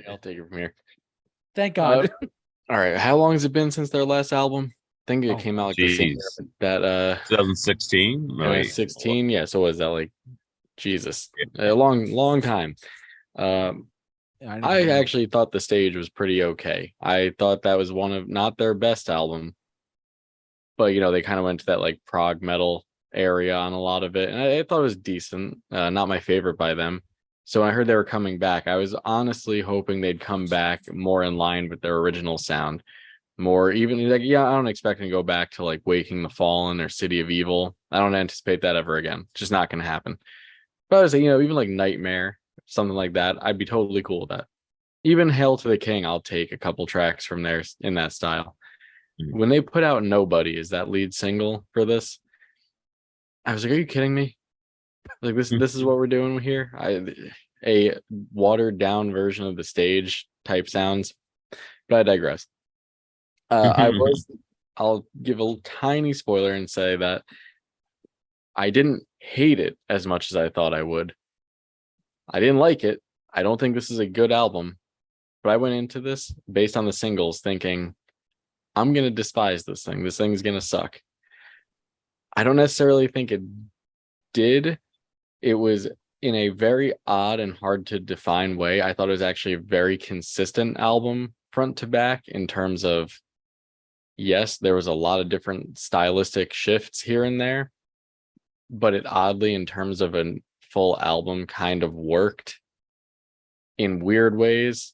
I'll take it from here. Thank God. All right. How long has it been since their last album? I think it Oh came out like the same year, Jeez. but that 2016? Wait. 16. Yeah. So was that like Jesus? A long time. Um, I don't I know. actually thought the stage was pretty okay. I thought that was one of not their best album, but they kind of went to that like prog metal area on a lot of it, and I thought it was decent. Not my favorite by them. So when I heard they were coming back, I was honestly hoping they'd come back more in line with their original sound. More even like I don't expect them to go back to like Waking the Fallen or City of Evil. I don't anticipate that ever again. It's just not going to happen. But I was like, even like Nightmare, something like that, I'd be totally cool with that. Even Hail to the King, I'll take a couple tracks from there in that style. Mhm. When they put out Nobody as that lead single for this, I was like, are you kidding me? Like this is what we're doing here. A watered down version of the stage type sounds, but I digress. I was I'll give a tiny spoiler and say that I didn't hate it as much as I thought I would. I didn't like it. I don't think this is a good album, but I went into this based on the singles thinking I'm gonna despise this thing. This thing's gonna suck. I don't necessarily think it did. It was in a very odd and hard to define way. I thought it was actually a very consistent album front to back in terms of, yes, there was a lot of different stylistic shifts here and there, but it oddly, in terms of a full album, kind of worked in weird ways.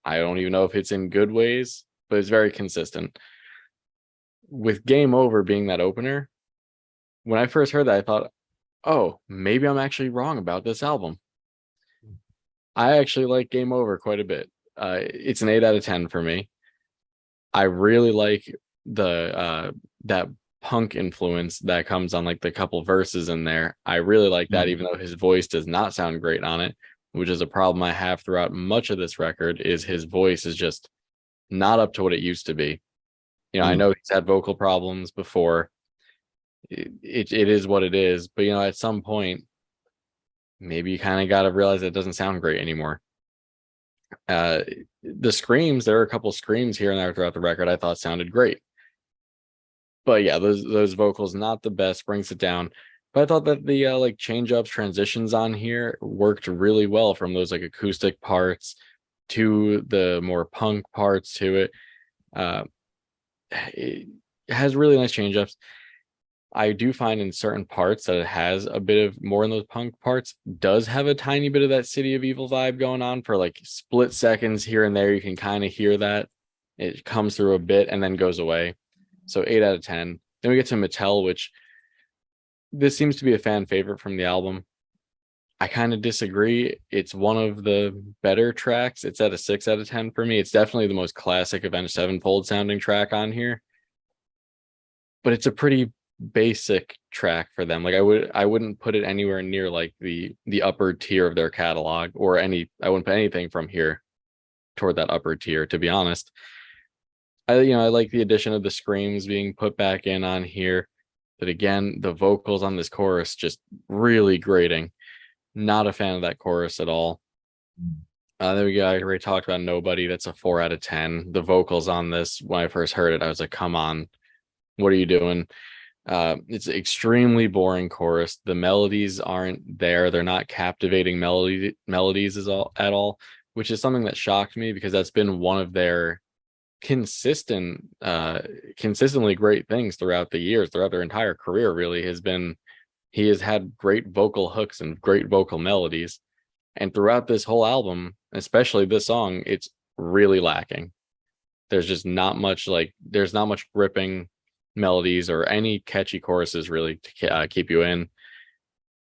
I don't even know if it's in good ways, but it's very consistent. With Game Over being that opener, when I first heard that, I thought, oh, maybe I'm actually wrong about this album. I actually like Game Over quite a bit. It's an 8 out of 10 for me. I really like the that punk influence that comes on like the couple verses in there. I really like that, even though his voice does not sound great on it, which is a problem I have throughout much of this record, is his voice is just not up to what it used to be. I know he's had vocal problems before. It is what it is, but at some point, maybe you kind of got to realize it doesn't sound great anymore. Uh, the screams, there are a couple screams here and there throughout the record I thought sounded great. But yeah, those vocals not the best, brings it down. But I thought that the like change ups, transitions on here worked really well, from those like acoustic parts to the more punk parts to it. It has really nice change ups. I do find in certain parts that it has a bit of more in those punk parts, does have a tiny bit of that City of Evil vibe going on for like split seconds here and there. You can kind of hear that. It comes through a bit and then goes away. So 8 out of 10. Then we get to Mattel, which this seems to be a fan favorite from the album. I kind of disagree. It's one of the better tracks. It's at a 6 out of 10 for me. It's definitely the most classic Avenged Sevenfold sounding track on here. But it's a pretty basic track for them. Like I wouldn't put it anywhere near like the upper tier of their catalog, or I wouldn't put anything from here toward that upper tier, to be honest. I like the addition of the screams being put back in on here. But again, the vocals on this chorus just really grating. Not a fan of that chorus at all. There we go. I already talked about Nobody. That's a 4 out of 10. The vocals on this, when I first heard it, I was like, come on, what are you doing? It's extremely boring chorus. The melodies aren't there. They're not captivating melodies at all, which is something that shocked me, because that's been one of their consistently great things throughout the years, throughout their entire career. Really has been, he has had great vocal hooks and great vocal melodies, and throughout this whole album, especially this song, it's really lacking. There's not much gripping melodies or any catchy choruses really to keep you in.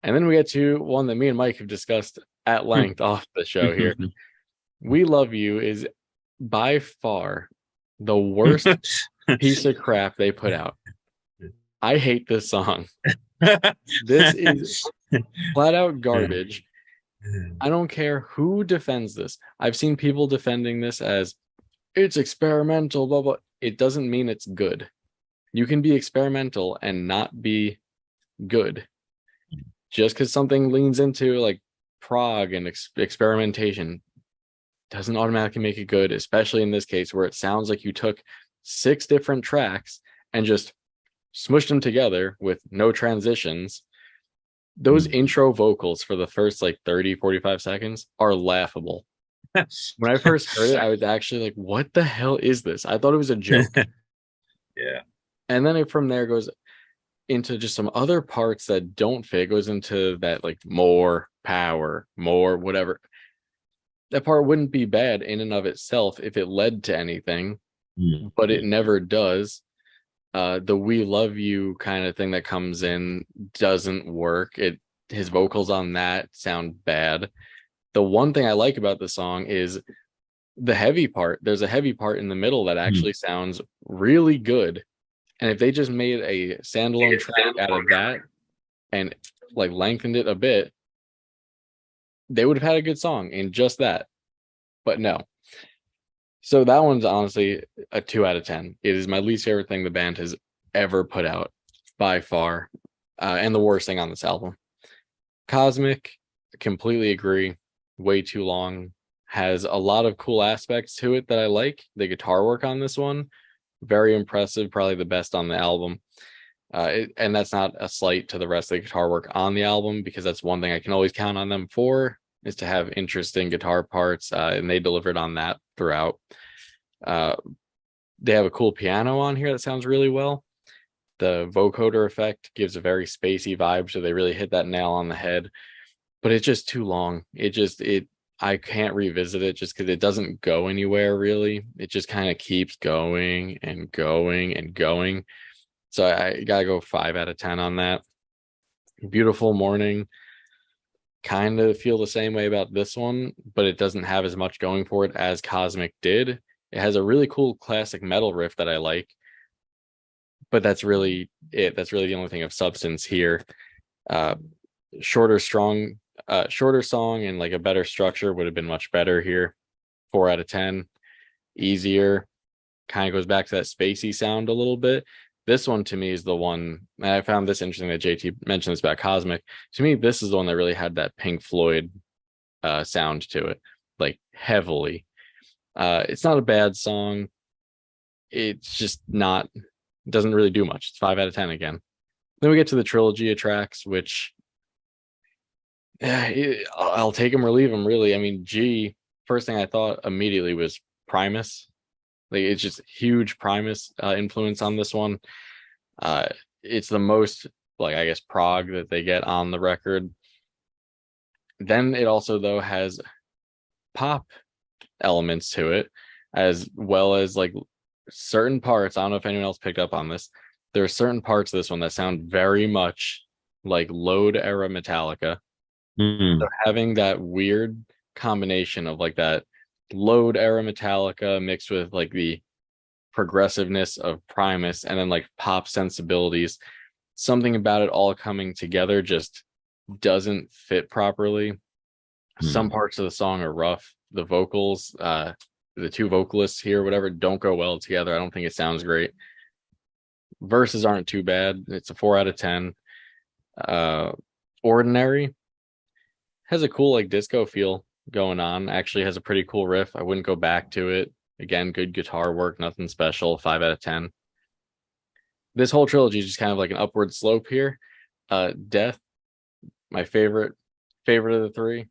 And then we get to one that me and Mike have discussed at length off the show here. We Love You is by far the worst piece of crap they put out. I hate this song. This is flat out garbage. I don't care who defends this. I've seen people defending this as it's experimental, blah, blah. It doesn't mean it's good. You can be experimental and not be good. Just because something leans into like prog and experimentation doesn't automatically make it good, especially in this case where it sounds like you took 6 different tracks and just smushed them together with no transitions. Those intro vocals for the first like 30-45 seconds are laughable. When I first heard it, I was actually like, what the hell is this? I thought it was a joke. Yeah. And then it from there goes into just some other parts that don't fit. It goes into that like more power, more whatever. That part wouldn't be bad in and of itself if it led to anything, but it never does. The "We Love You" kind of thing that comes in doesn't work. His vocals on that sound bad. The one thing I like about the song is the heavy part. There's a heavy part in the middle that actually sounds really good. And if they just made a standalone track out of that and like lengthened it a bit, they would have had a good song in just that. But no. So that one's honestly a 2 out of 10. It is my least favorite thing the band has ever put out by far, and the worst thing on this album. Cosmic, completely agree. Way too long. Has a lot of cool aspects to it that I like. The guitar work on this one, very impressive. Probably the best on the album. And that's not a slight to the rest of the guitar work on the album, because that's one thing I can always count on them for, is to have interesting guitar parts, and they delivered on that throughout. They have a cool piano on here that sounds really well. The vocoder effect gives a very spacey vibe, so they really hit that nail on the head. But it's just too long. I can't revisit it just because it doesn't go anywhere really. It just kind of keeps going and going and going. So I gotta go 5 out of 10 on that. Beautiful Morning, kind of feel the same way about this one, but it doesn't have as much going for it as Cosmic did. It has a really cool classic metal riff that I like, but that's really it. That's really the only thing of substance here. Shorter song and like a better structure would have been much better here. 4 out of 10. Easier, kind of goes back to that spacey sound a little bit. This one to me is the one, and I found this interesting that JT mentioned this about Cosmic. To me, this is the one that really had that Pink Floyd sound to it, like heavily. It's not a bad song. It's just not, doesn't really do much. It's 5 out of 10 again. Then we get to the trilogy of tracks, which I'll take them or leave them, really. I mean, G, first thing I thought immediately was Primus. Like, it's just huge Primus influence on this one. It's the most, like, I guess, prog that they get on the record. Then it also, though, has pop elements to it, as well as like certain parts. I don't know if anyone else picked up on this. There are certain parts of this one that sound very much like Load era Metallica. So having that weird combination of like that Load era Metallica mixed with like the progressiveness of Primus and then like pop sensibilities, something about it all coming together just doesn't fit properly. Some parts of the song are rough. The vocals, the two vocalists here, whatever, don't go well together. I don't think it sounds great. Verses aren't too bad. It's a 4 out of 10. Ordinary has a cool like disco feel going on. Actually has a pretty cool riff. I wouldn't go back to it. Again, good guitar work, nothing special. 5 out of 10. This whole trilogy is just kind of like an upward slope here. Death, my favorite of the three.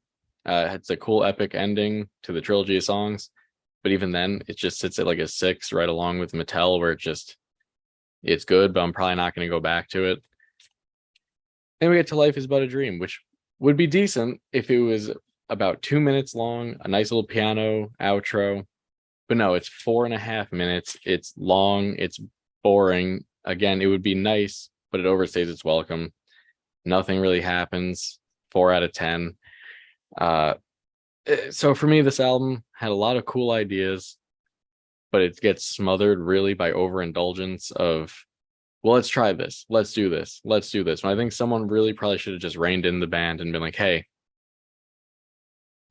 It's a cool epic ending to the trilogy of songs, but even then it just sits at like a 6 right along with Mattel, where it's good, but I'm probably not going to go back to it. And we get to Life is But a Dream, which would be decent if it was about 2 minutes long, a nice little piano outro. But no, it's 4.5 minutes. It's long. It's boring. Again, it would be nice, but it overstays its welcome. Nothing really happens. 4 out of 10. So for me, this album had a lot of cool ideas, but it gets smothered really by overindulgence of, well, let's try this. Let's do this. Let's do this. And I think someone really probably should have just reined in the band and been like, hey,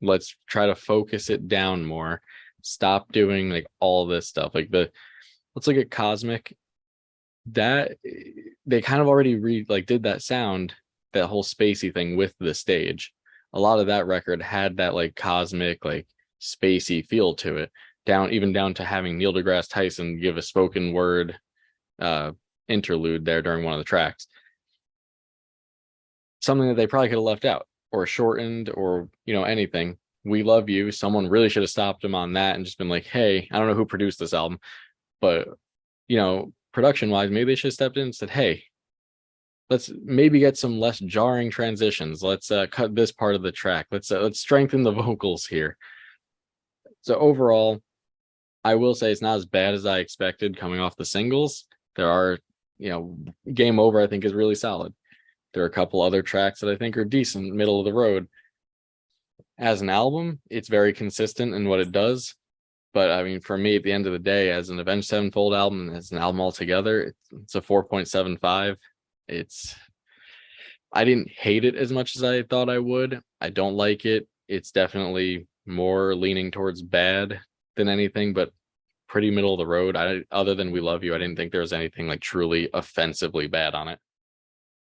let's try to focus it down more. Stop doing like all this stuff. Like let's look at Cosmic. That they kind of already did that sound, that whole spacey thing with the stage. A lot of that record had that like cosmic, like spacey feel to it, even down to having Neil deGrasse Tyson give a spoken word interlude there during one of the tracks. Something that they probably could have left out or shortened or, anything. We Love You. Someone really should have stopped him on that and just been like, hey, I don't know who produced this album, but, production wise, maybe they should have stepped in and said, hey, let's maybe get some less jarring transitions. Let's cut this part of the track. Let's strengthen the vocals here. So overall, I will say it's not as bad as I expected coming off the singles. There are, Game Over, I think, is really solid. There are a couple other tracks that I think are decent, middle of the road. As an album, it's very consistent in what it does. But I mean, for me, at the end of the day, as an Avenged Sevenfold album, as an album altogether, it's a 4.75. I didn't hate it as much as I thought I would. I don't like it. It's definitely more leaning towards bad than anything, but pretty middle of the road. Other than We Love You, I didn't think there was anything like truly offensively bad on it.